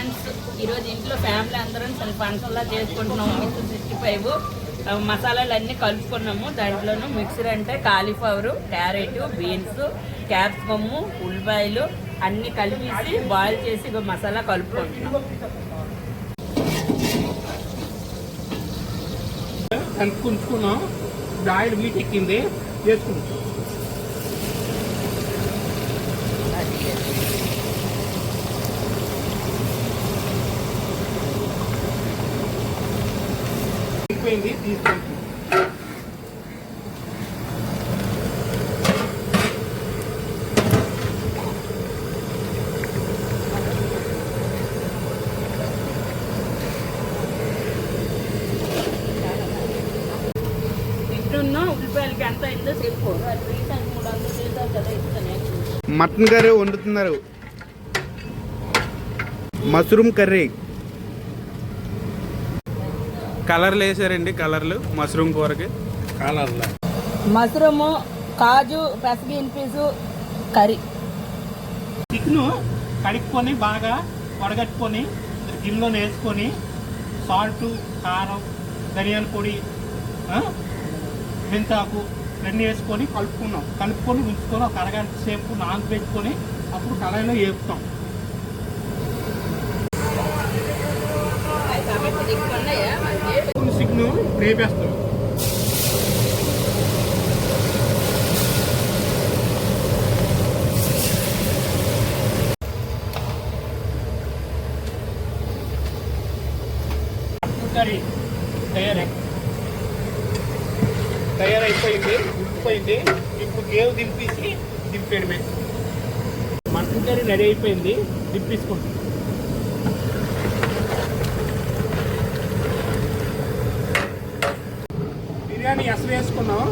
Friends, ఈరోజు ఇంట్లో family అందరం ఫంక్షన్లా చేసుకుంటున్నాము. మిక్సర్ 65 మసాలాలు అన్నీ కలుపుకున్నాము. దాంట్లోనూ మిక్సర్ అంటే కాలీఫ్లవర్, క్యారెట్, బీన్స్, క్యాప్సికమ్, ఉల్లిపాయలు అన్నీ కలిపేసి బాయిల్ చేసి మసాలా కలుపుకుంటున్నాం. కలుపుకుంటున్నాం. ఆయిల్ వీటెక్కింది వేసుకుంటాం. అయిపోయింది, తీసుకుంటాం. ఉల్లిపాయలకి ఎంత అయిందో చెప్పు. 300 చేశారు కదా, ఇస్తానే. మటన్ కర్రీ వండుతున్నారు. మష్రూమ్ కర్రీ కలర్లు వేసారండి. కలర్లు మష్రూమ్ కూరకి కలర్లు మష్రూము, కాజు, పెసగిన్ పీసు కర్రీ. చికెను కడుక్కొని బాగా వడగట్టుకొని గిన్నెలో వేసుకొని సాల్ట్, కారం, ధనియాల పొడి, మెంతాకు ఇవన్నీ వేసుకొని కలుపుకొని ఉంచుకొని ఒక అరగంట సేపు నానబెట్టుకొని అప్పుడు కళాయిలో వేపుతాం. చికెను వేపేస్తాం. కర్రీ తయారైపోయింది, ఉడికిపోయింది. ఇప్పుడు గేవ్ దింపేసి దింపేయడమే. మటన్ కర్రీ రెడీ అయిపోయింది, దింపేసుకుంటాం. బిర్యానీ ఎసరు వేసుకున్నాం.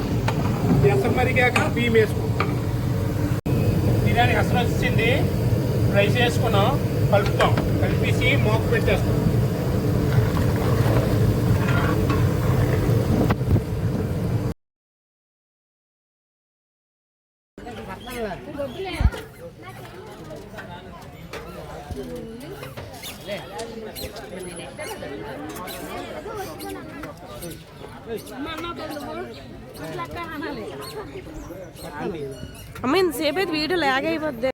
ఎసరు మరిగాక బియ్యం వేసుకుంటాం. బిర్యానీ ఎసరు వచ్చింది, రైస్ వేసుకున్నాం, కలుపుతాం. కలిపేసి మూత పెట్టేస్తాం. అమ్మ ఇంతసేపు అయితే వీడియో లాగ్ అయిపోద్ది.